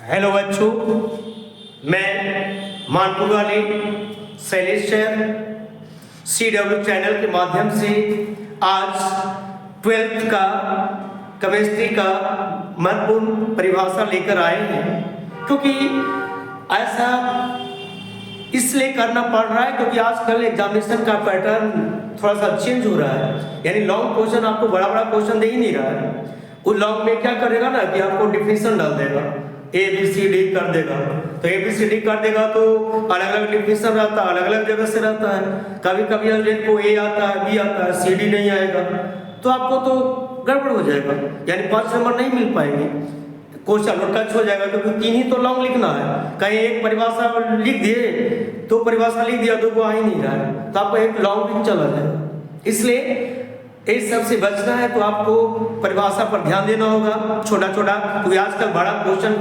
Hello बच्चों, मैं मानपुर वाले शैलेश सर CW चैनल के माध्यम से आज 12th का केमिस्ट्री का महत्वपूर्ण परिभाषा लेकर आए हैं। क्योंकि ऐसा इसलिए करना पड़ रहा है क्योंकि आजकल एग्जामिनेशन का पैटर्न थोड़ा सा चेंज हो रहा है। यानी लॉन्ग क्वेश्चन आपको बड़ा बड़ा क्वेश्चन दे ही नहीं रहा है। उस लॉन्ग में क्या करेगा ना कि आपको डिफिनेशन डाल देगा, ABCD कर देगा। तो ABCD कर देगा तो अलग अलग डिफिनेशन रहता है, अलग अलग जगह से रहता है। कभी कभी को A आता है, B आता है, CD नहीं आएगा, तो आपको तो गड़बड़ हो जाएगा। यानी 5 नंबर नहीं मिल पाएंगे, क्वेश्चन और टच हो जाएगा। क्योंकि 3 ही तो लॉन्ग लिखना है। कहीं एक परिभाषा लिख दिए, 2 परिभाषा लिख दिया, 2 को आ ही नहीं रहा है, तो आपको एक लॉन्ग भी चला जाएगा। इसलिए इस सब से बचना है तो आपको परिभाषा पर ध्यान देना होगा। छोटा छोटा, क्योंकि आजकल बड़ा क्वेश्चन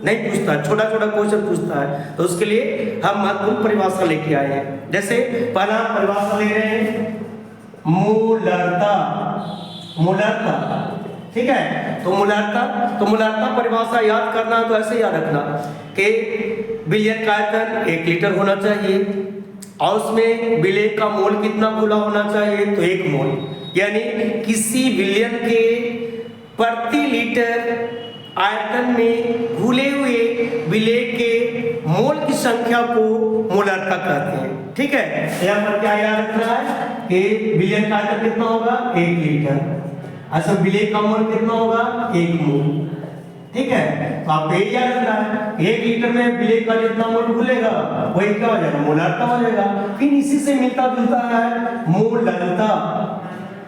नहीं पूछता है, छोटा छोटा क्वेश्चन पूछता है। तो उसके लिए हम महत्वपूर्ण परिभाषा लेके आए हैं। जैसे पहला परिभाषा ले रहे हैं मूलरता। मूलरता, ठीक है। तो मूलरता परिभाषा याद करना है तो ऐसे याद रखना कि विलयन का आयतन 1 लीटर होना चाहिए और उसमें विलय का मोल कितना घुला होना चाहिए, तो 1 मोल। यानी किसी विलयन के प्रति लीटर आयतन में घुले हुए विलय के मोल की संख्या को मूलरता कहते हैं, ठीक है। यहाँ पर क्या याद रखना है कि विलयन का आयतन कितना होगा, 1 लीटर। अच्छा, विलय का मोल कितना होगा, 1 मोल, ठीक है। तो आपको ये याद रखना है 1 लीटर में विलय का जितना मोल घुलेगा वही क्या हो जाएगा, मूलरता हो जाएगा। फिर इसी से मिलता जुलता है मूललता।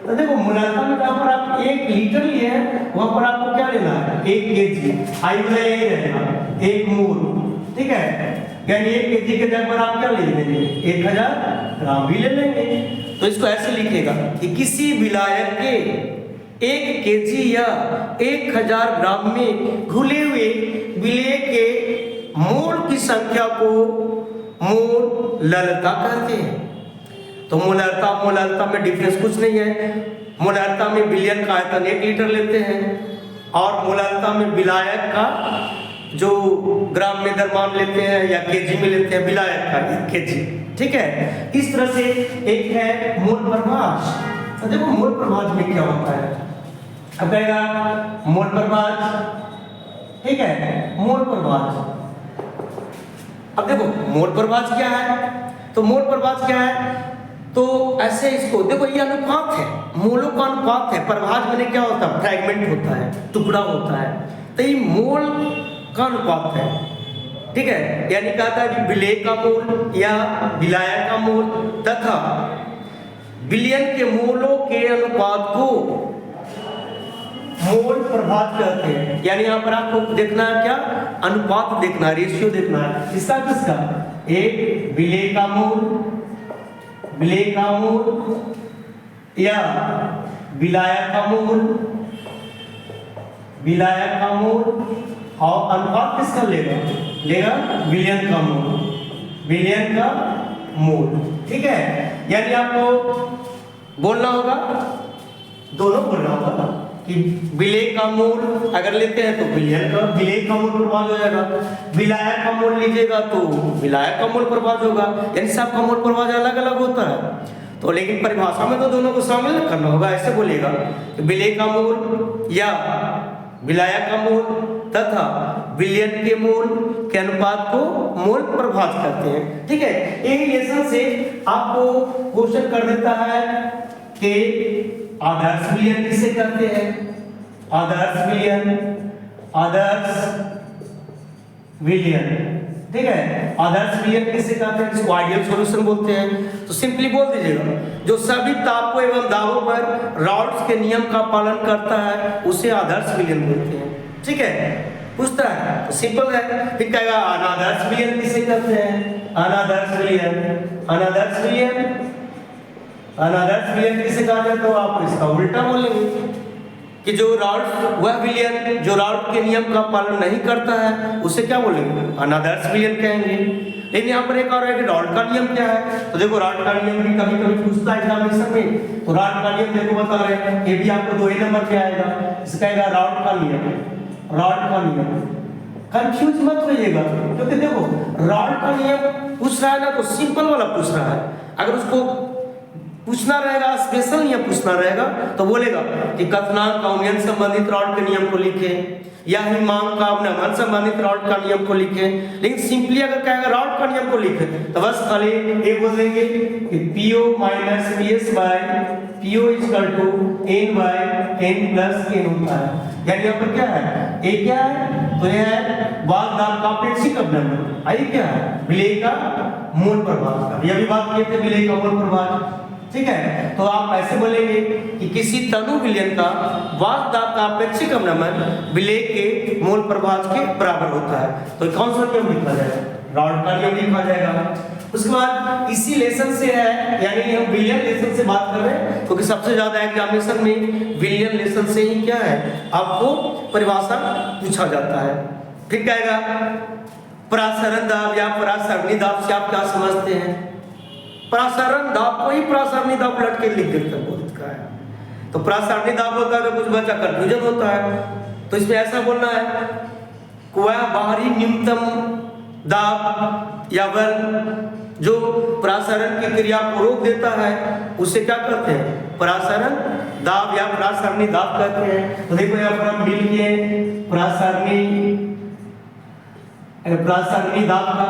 तो देखो मूललता में जहाँ पर आप 1 लीटर लिए हैं वहां पर आपको क्या लेना है, 1 kg। आई वाला यही रहेगा 1 मोल, ठीक है। यानी 1 kg के जगह पर आप क्या ले लेंगे, 1000 ग्राम भी ले लेंगे। तो इसको ऐसे लिखेगा कि किसी विलायक के 1 kg या 1000 ग्राम में घुले हुए विलय के मोल की संख्या को मूललता कहते हैं। तो मूललता में डिफरेंस कुछ नहीं है। मूललता में विलयन का आयतन 1 लीटर लेते हैं और मूललता में विलायक का जो ग्राम में दरमान लेते हैं या केजी में लेते हैं, विलायक का 1 kg, ठीक है। इस तरह से एक है मोल प्रभाज। तो देखो मोल प्रभाज में क्या होता है, अब कहेगा मोल प्रभाज, ठीक है। मोल प्रभाज, अब देखो मोल प्रभाज क्या है, तो मोल प्रभाज क्या है, तो ऐसे इसको देखो, ये अनुपात है, मोलों का अनुपात है। प्रभाज में क्या होता है, फ्रैगमेंट होता है, टुकड़ा होता है। तो ये मोल का अनुपात है, ठीक है। यानी कहता है कि विलय का मोल या विलायक का मोल तथा विलयन के मोलों के अनुपात को मोल प्रभाज कहते हैं। यानी यहाँ पर आपको देखना है क्या, अनुपात देखना है, रेशियो देखना है। किसका किसका, एक विलय का मोल, विलय का मोल या विलायक का मोल, विलायक का मोल, और अनुपात किसका लेगा, विलयन का मोल, विलयन का मोल, ठीक है। यानी आपको बोलना होगा, दोनों बोलना होगा कि विलय का मोल अगर लेते हैं तो विलय का मोल प्रभाज हो जाएगा। विलायक का मोल लीजिएगा तो विलायक का मोल प्रभाज होगा। यानी सबका मोल प्रभाज अलग अलग होता है। तो लेकिन परिभाषा में तो दोनों को शामिल करना होगा। ऐसे बोलेगा विलय का मोल या विलायक का मोल तथा विलयन के मोल के अनुपात को मोल प्रभाज कहते हैं, ठीक है। एक रिलेशन से आपको क्वेश्चन कर देता है कि आदर्श विलयन किसे कहते हैं, आदर्श विलयन, ठीक है। आदर्श विलयन किसे कहते हैं, जिसको आइडियल सॉल्यूशन बोलते हैं। तो सिंपली बोल दीजिएगा, जो सभी तापों एवं दाबों पर राल्स के नियम का पालन करता है उसे आदर्श विलयन बोलते हैं, ठीक है। पूछता है तो सिंपल है। फिर कहेगा अनादर्श विलयन किसे कहते हैं, अनादर्श विलयन किसे कहते हैं, तो आप इसका उल्टा बोलेंगे कि जो राल्ट, वह विलयन जो राल्ट के नियम का पालन नहीं करता है उसे क्या बोलेंगे, अनादर्श विलयन कहेंगे। लेकिन यहाँ पर एक और है कि राल्ट का नियम क्या है। तो देखो राल्ट का नियम भी कभी कभी पूछता है एग्जामिनेशन में। तो राल्ट का नियम देखो बता रहे हैं, ये भी आपको 2 ही नंबर पे आएगा। इसका राल्ट का नियम, कंफ्यूज मत होइएगा, क्योंकि देखो रॉड का नियम पूछ रहा है ना, तो सिंपल वाला पूछ रहा है। अगर उसको पूछना रहेगा, स्पेशल नियम पूछना रहेगा, तो बोलेगा कि कथनांक का उन्नयन संबंधित रॉड के नियम को लिखे, या हिमांक का अवनमन संबंधित रॉड का नियम को लिखे। लेकिन सिंपली अगर कहेगा रॉड का नियम को लिखे, तो बस खाली ये बोल देंगे कि PO minus PS by PO equal to N by N plus N होता है। यानी यहाँ पर क्या है, ये क्या है, तो ये है वाद दाब का अपेक्षिक अवनमन, आई क्या है, विलेय का मूल प्रभाव। अभी अभी बात किए थे विलेय का मूल प्रभाव, ठीक है। तो आप ऐसे बोलेंगे कि किसी तनु विलयन का वाद दाब का अपेक्षिक अवनमन विलेय के मूल प्रभाव के बराबर होता है। तो कौन सा नियम लिखा जाएगा, रॉड का नियम लिखा जाएगा। उसके बाद इसी लेसन से है, यानी हम विलियन लेसन से बात कर रहे हैं, क्योंकि सबसे ज्यादा एग्जामिनेशन में विलियन लेसन से ही क्या है आपको परिभाषा पूछा जाता है। फिर कहेगा परासरण दाब या परासरणी दाब से आप क्या समझते हैं। परासरण दाब को ही परासरणी दाब उलट के लिख देते बोलता है। तो परासरणी दाब होता है तो कुछ बच्चा कंफ्यूजन होता है, तो इसमें ऐसा बोलना है वह बाहरी न्यूनतम दाब या बल जो परासरण की क्रिया को रोक देता है उसे क्या कहते हैं, परासरण दाब या परासरणी दाब कहते हैं। तो देखो यहाँ पर हम मिल के परासरणी दाब का,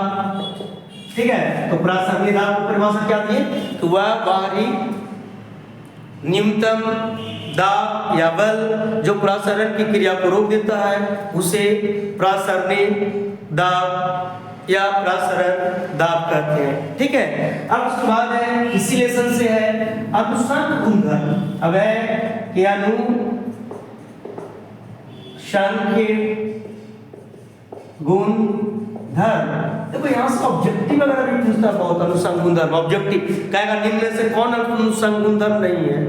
ठीक है। तो परासरणी दाब की परिभाषा क्या दी है कि वह बाहरी न्यूनतम दाब या बल जो परासरण की क्रिया को रोक देता है उसे परासरणी दाब या परासरण दाब कहते हैं, ठीक है। अब उसके बाद है इसी लेसन से है अनुसंग गुणधर्म। अब है कि अनुसंख्य गुणधर्म। देखो यहाँ से ऑब्जेक्टिव अगर भी पूछता है बहुत, अनुसंग गुणधर्म ऑब्जेक्टिव कहेगा निम्न में से कौन अनुसंग गुणधर्म नहीं है,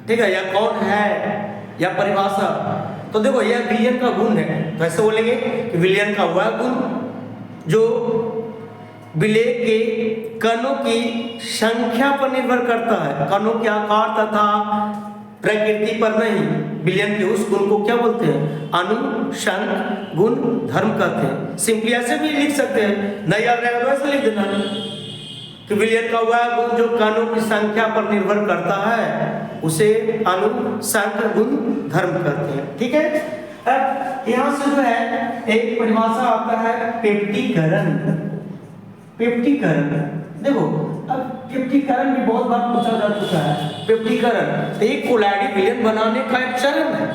ठीक है, या कौन है, या परिभाषा। तो देखो यह विलियन का गुण है, तो ऐसे बोलेंगे कि विलियन का वह गुण जो विलेय के कणों की संख्या पर निर्भर करता है, कणों के आकार तथा प्रकृति पर नहीं। विलियन के उस गुण को क्या बोलते हैं, अनुसंग गुण धर्म कहते हैं। सिंपली ऐसे भी लिख सकते हैं, नहीं याद रहेगा तो ऐसे लिख देना कि विलियन का वह गुण जो कणों की संख्या पर निर्भर करता है उसे अनुसंग गुण धर्म कहते हैं, ठीक है। अब यहाँ से जो है एक परिभाषा आता है पेप्टीकरण। पेप्टीकरण देखो, अब पेप्टीकरण भी बहुत बार पूछा जा चुका है। पेप्टीकरण एक कोलाइडी विलियन बनाने का एक चरण है,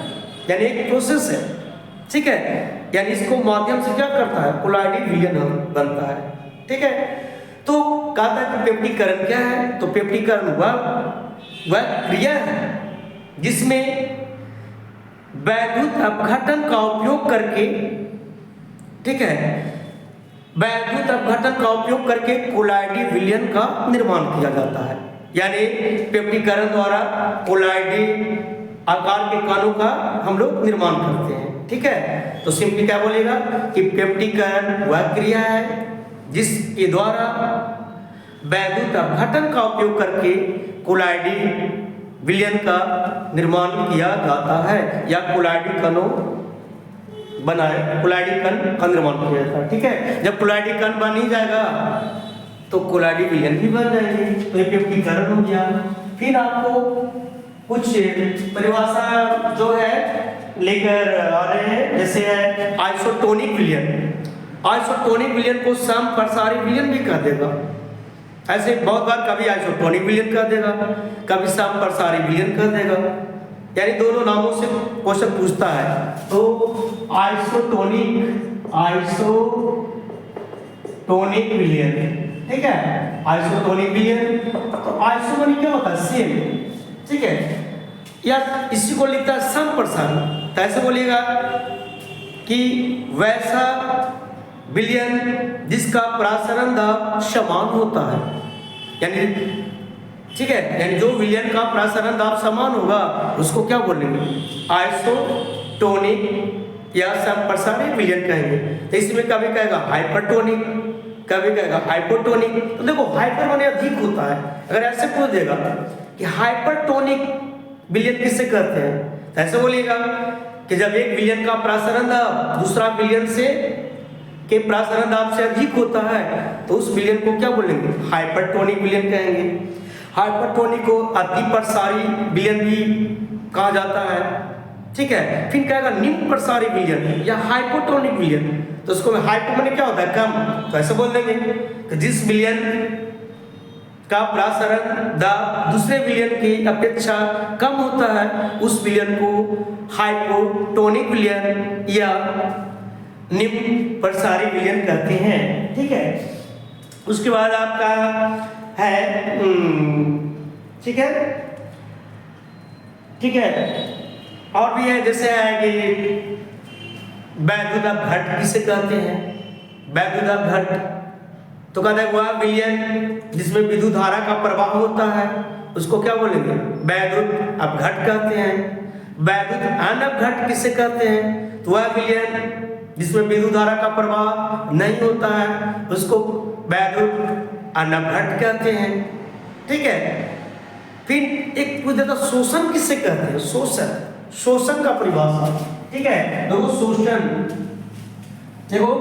यानी एक प्रोसेस है, ठीक है। यानी इसको माध्यम से क्या करता है, कोलाइडी विलियन बनता है, ठीक है। तो कहता है कि पेप्टीकरण क्या है, तो पेप्टीकरण वह क्रिया है जिसमें वैद्युत अपघटन का उपयोग करके, ठीक है, वैद्युत अपघटन का उपयोग करके कोलाइडी विलियन का निर्माण किया जाता है। यानी पेप्टीकरण द्वारा कोलाइडी आकार के कणों का हम लोग निर्माण करते हैं, ठीक है। तो सिंपली क्या बोलेगा कि पेप्टीकरण वह क्रिया है जिसके द्वारा वैद्युत अपघटन का उपयोग करके कोलाइडी विलियन का निर्माण किया जाता है, या कोलाइडी कणों बनाए, कोलाइडी कण का निर्माण किया जाता है, ठीक है। जब कोलाइडी कण बन ही जाएगा तो कोलाइडी विलियन भी बन जाएंगे, तो ये पेप्टीकरण हो गया। फिर आपको कुछ परिभाषा जो है लेकर आ रहे हैं, जैसे है आइसोटोनिक विलियन। आइसोटोनिक विलियन को समप्रसारी विलियन भी कह देगा, ऐसे बहुत बार कभी आइसोटोनिक विलियन कह देगा, कभी समप्रसारी विलियन कह देगा, यानी दोनों नामों से क्वेश्चन पूछता है। तो आइसोटोनिक विलियन, ठीक है, आइसोटोनिक विलियन। तो आइसो माने क्या होता है, सेम, ठीक है, या इसी को लिखता है समप्रसारी। तो ऐसे बोलिएगा कि वैसा विलियन जिसका परासरण दाब समान होता है, यानी ठीक है, यानी जो विलियन का परासरण दाब समान होगा उसको क्या बोलेंगे, आइसोटोनिक या समप्रसारी विलियन कहेंगे। तो इसमें कभी कहेगा हाइपरटोनिक, कभी कहेगा हाइपोटोनिक। तो देखो हाइपर माने अधिक होता है, अगर ऐसे पूछ देगा कि हाइपरटोनिक विलियन किससे कहते हैं, तो ऐसे बोलिएगा कि जब एक विलियन का परासरण दाब दूसरा विलियन से के प्रसारण दाब से अधिक होता है तो उस विलयन को क्या बोलेंगे? हाइपरटोनिक विलयन कहेंगे। हाइपरटोनिक को अति प्रसारी विलयन भी कहा जाता है, ठीक है। फिर कहेगा निम्न प्रसारी विलयन या हाइपोटोनिक विलयन, तो उसको हाइपो माने क्या होता है? कम, तो ऐसे बोल देंगे कि जिस विलयन का प्रसारण दाब दूसरे विलयन की अपेक्षा कम होता है उस विलयन को हाइपोटोनिक विलयन या निम्न प्रसारी विलयन कहते हैं, ठीक है। उसके बाद आपका है ठीक है, ठीक है। और भी है, जैसे है कि वैद्युत घट किसे कहते हैं? वैद्युत घट तो कहते हैं वह विलयन जिसमें विद्युत धारा का प्रवाह होता है उसको क्या बोलेंगे? वैद्युत अपघट कहते हैं। वैद्युत अनवघट किसे कहते हैं? तो वह विलयन जिसमें विद्युत धारा का प्रवाह नहीं होता है उसको वैद्युत अनवघट कहते हैं, ठीक है। फिर एक पूछ देता शोषण किसे कहते हैं? शोषण, शोषण का परिभाषा, ठीक है। देखो शोषण, देखो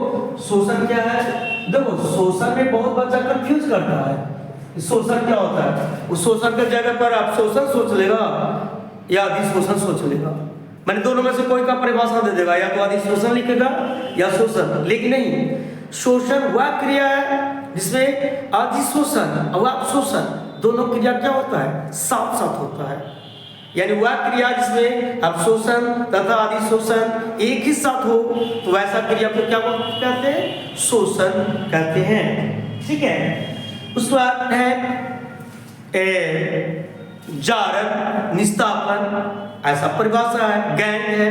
शोषण क्या है? देखो शोषण में बहुत बच्चा कंफ्यूज करता है, शोषण क्या होता है? उस शोषण के जगह पर आप शोषण सोच लेगा या अधिशोषण सोच लेगा, मैंने दोनों में से कोई का परिभाषा दे देगा, या तो अधिशोषण लिखेगा या शोषण, लेकिन नहीं, शोषण वह क्रिया है जिसमें अधिशोषण और अपशोषण दोनों क्रिया क्या होता है? साथ साथ होता है। यानी वह क्रिया जिसमें अपशोषण तथा अधिशोषण एक ही साथ हो तो वैसा क्रिया को क्या कहते हैं? शोषण कहते हैं, ठीक है। उसके बाद है जारक, निस्तापन, ऐसा परिभाषा है। गैंग है,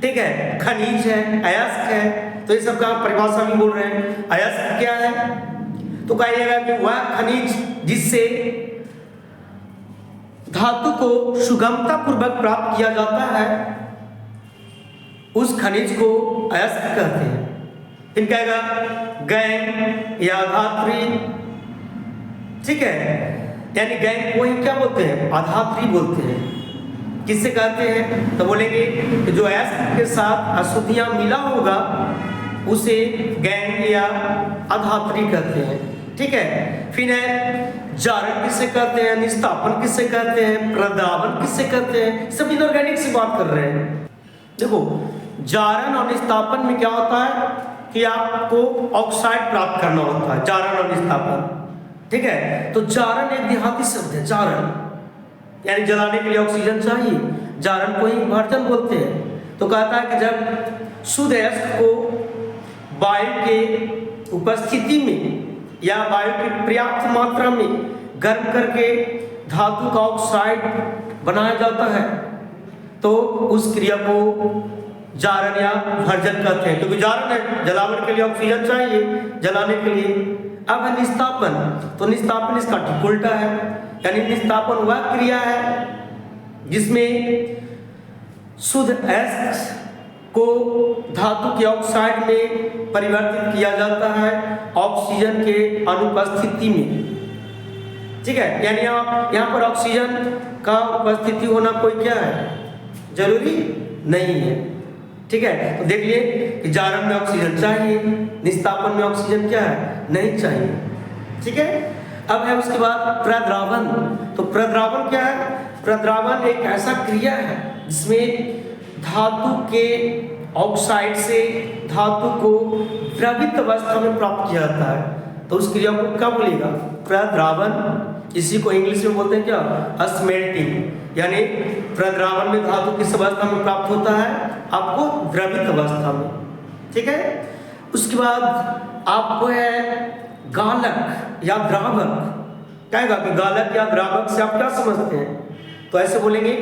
ठीक है। खनिज है, अयस्क है, तो ये सब का परिभाषा भी बोल रहे हैं। अयस्क क्या है? तो कहिएगा कि वह खनिज जिससे धातु को सुगमता पूर्वक प्राप्त किया जाता है उस खनिज को अयस्क कहते हैं। फिर कहेगा गैंग या धात्री, ठीक है। यानी गैंग को ही क्या बोलते हैं? अधात्री बोलते हैं। किससे कहते हैं? तो बोलेंगे कि जो अयस्क के साथ अशुद्धियां मिला होगा उसे गैंग या अधात्री कहते हैं, ठीक है। फिर है जारक किससे कहते हैं? निस्तापन किससे कहते हैं? प्रद्रावण किससे कहते हैं? सब इनऑर्गेनिक से बात कर रहे हैं। देखो जारण और निस्तापन में क्या होता है कि आपको ऑक्साइड प्राप्त करना होता है, जारण और निस्तापन, ठीक है। तो जारण एक देहाती शब्द है, जारण यानी जलाने के लिए ऑक्सीजन चाहिए, जारण को ही भर्जन बोलते हैं। तो कहता है कि जब शुद्ध अयस्क को वायु के उपस्थिति में या वायु की पर्याप्त मात्रा में गर्म करके धातु का ऑक्साइड बनाया जाता है तो उस क्रिया को जारण या भर्जन कहते हैं, क्योंकि जारण है, जलावन के लिए ऑक्सीजन चाहिए जलाने के लिए। अब है निस्तापन, तो निस्तापन इसका ठीक उल्टा है, यानी निस्तापन वह क्रिया है जिसमें शुद्ध अयस्क को धातु के ऑक्साइड में परिवर्तित किया जाता है ऑक्सीजन के अनुपस्थिति में, ठीक है। यानी यहाँ पर ऑक्सीजन का उपस्थिति होना कोई क्या है? जरूरी नहीं है, ठीक है। तो देख लिए कि जारण में ऑक्सीजन चाहिए, निस्तापन में ऑक्सीजन क्या है? नहीं चाहिए, ठीक है। अब है उसके बाद प्रद्रावण। तो प्रद्रावण क्या है? प्रद्रावण एक ऐसा क्रिया है जिसमें धातु के ऑक्साइड से धातु को द्रवित अवस्था में प्राप्त किया जाता है, तो उस क्रिया को क्या बोलेगा? प्रद्रावण। इसी को इंग्लिश में बोलते हैं क्या? स्मेल्टिंग। यानी प्रद्रावण में धातु किस अवस्था में प्राप्त होता है? आपको द्रवित अवस्था में, ठीक है। उसके बाद आपको है गालक या द्रावक। कहेगा कि गालक या द्रावक से आप क्या समझते हैं? तो ऐसे बोलेंगे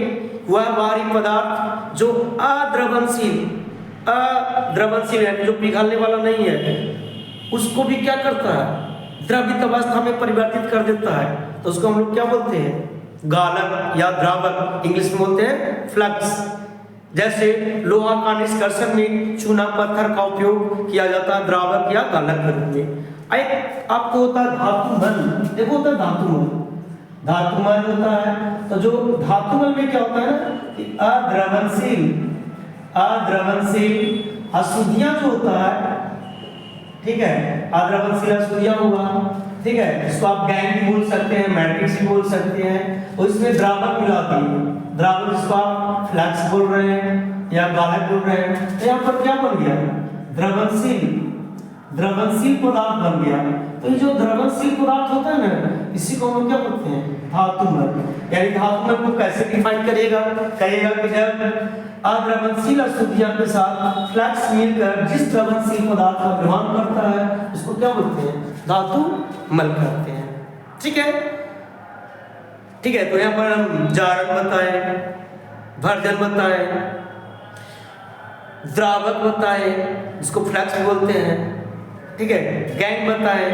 वह बाहरी पदार्थ जो अद्रवणशील, अद्रवणशील यानी जो पिघलने वाला नहीं है, उसको भी क्या करता है? द्रवित अवस्था में परिवर्तित कर देता है, तो उसको हम लोग क्या बोलते हैं? गालक या द्रावक। इंग्लिश में बोलते हैं फ्लक्स। जैसे लोहा का निष्कर्षण में चूना पत्थर का उपयोग किया जाता है द्रावक या गालक के रूप में। एक आपको होता है धातुमल। देखो होता है धातुमल, धातुमल होता है। तो जो धातुमल में क्या होता है ना कि अद्रवणशील, अद्रवणशील अशुद्धियां जो होता है ठीक है, अद्रावनशील अशुद्धियां हुआ, ठीक है, इसको आप गैंग भी बोल सकते हैं, मैट्रिक्स भी बोल सकते हैं, और इसमें द्रावक मिलाती है, द्रावक जिसको आप फ्लैक्स बोल रहे हैं या गालक बोल रहे हैं, तो यहाँ पर क्या बन गया, द्रवणशील पदार्थ बन गया। तो ये जो द्रवणशील पदार्थ होता है ना, इसी को हम क्या बोलते हैं, धातुमल। यानी धातुमल को कैसे डिफाइन करिएगा, कहिएगा कि जब अद्रवणशील अशुद्धियां के साथ फ्लैक्स मिलकर जिस द्रवणशील पदार्थ का निर्माण करता है उसको क्या बोलते हैं, धातुमल कहते हैं। ठीक है, ठीक है, तो यहाँ पर हम जारक बताए, भर्जन बताए, द्रावक बताए जिसको फ्लैक्स बोलते हैं, ठीक है, गैंग बताए,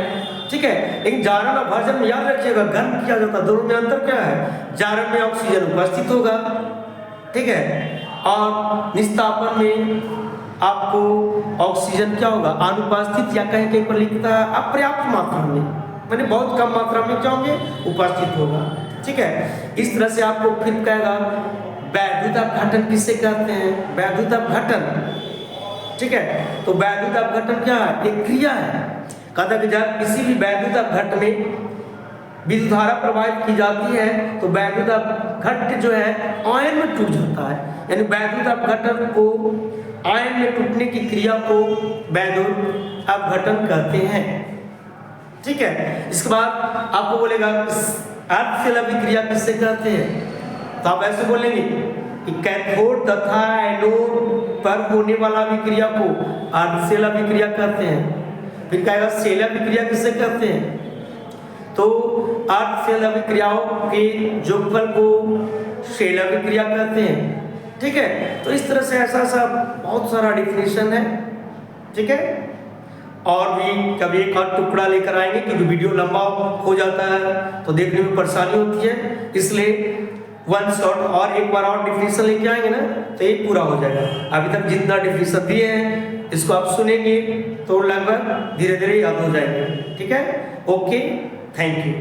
ठीक है। लेकिन जारण और भर्जन में याद रखिएगा गर्म किया जाता है, दोनों में अंतर क्या है, जारण में ऑक्सीजन उपस्थित होगा, ठीक है, और निस्तापन में आपको ऑक्सीजन क्या होगा, अनुपस्थित, या कहीं कहीं पर लिखता है अपर्याप्त मात्रा में, मैंने बहुत कम मात्रा में क्या होंगे, उपस्थित होगा। ठीक है, इस तरह से आपको फिर कहेगा वैद्युत अपघटन किससे कहते हैं, वैद्युत अपघटन। ठीक है, तो वैद्युत अपघटन क्या है, एक क्रिया है। कहता कि जब किसी भी वैद्युत अपघटन में विद्युत धारा प्रवाहित की जाती है तो वैद्युत अपघट्य जो है आयन में टूट जाता है, यानी वैद्युत अपघटन को आयन में टूटने की क्रिया को वैद्युत अपघटन कहते हैं। ठीक है, इसके बाद आपको बोलेगा अर्धशैल अभिक्रिया किससे कहते हैं, तो आप ऐसे बोलेंगे कि कैथोड तथा एनोड पर होने वाला अभिक्रिया को अर्धशैल अभिक्रिया कहते हैं। फिर कहेगा शैल अभिक्रिया किससे कहते हैं, तो अर्धशैल अभिक्रियाओं के जोगफल को शैल अभिक्रिया कहते हैं। ठीक है, तो इस तरह से ऐसा बहुत सारा डिफिनेशन है। ठीक है, और भी कभी एक और टुकड़ा लेकर आएंगे क्योंकि वीडियो लंबा हो जाता है तो देखने में परेशानी होती है, इसलिए वन शॉट और एक बार और डिफिनेशन लेके आएंगे ना तो ये पूरा हो जाएगा। अभी तक जितना डिफिनेशन दिए हैं इसको आप सुनेंगे तो लगभग धीरे धीरे याद हो जाएंगे। ठीक है, ओके, थैंक यू।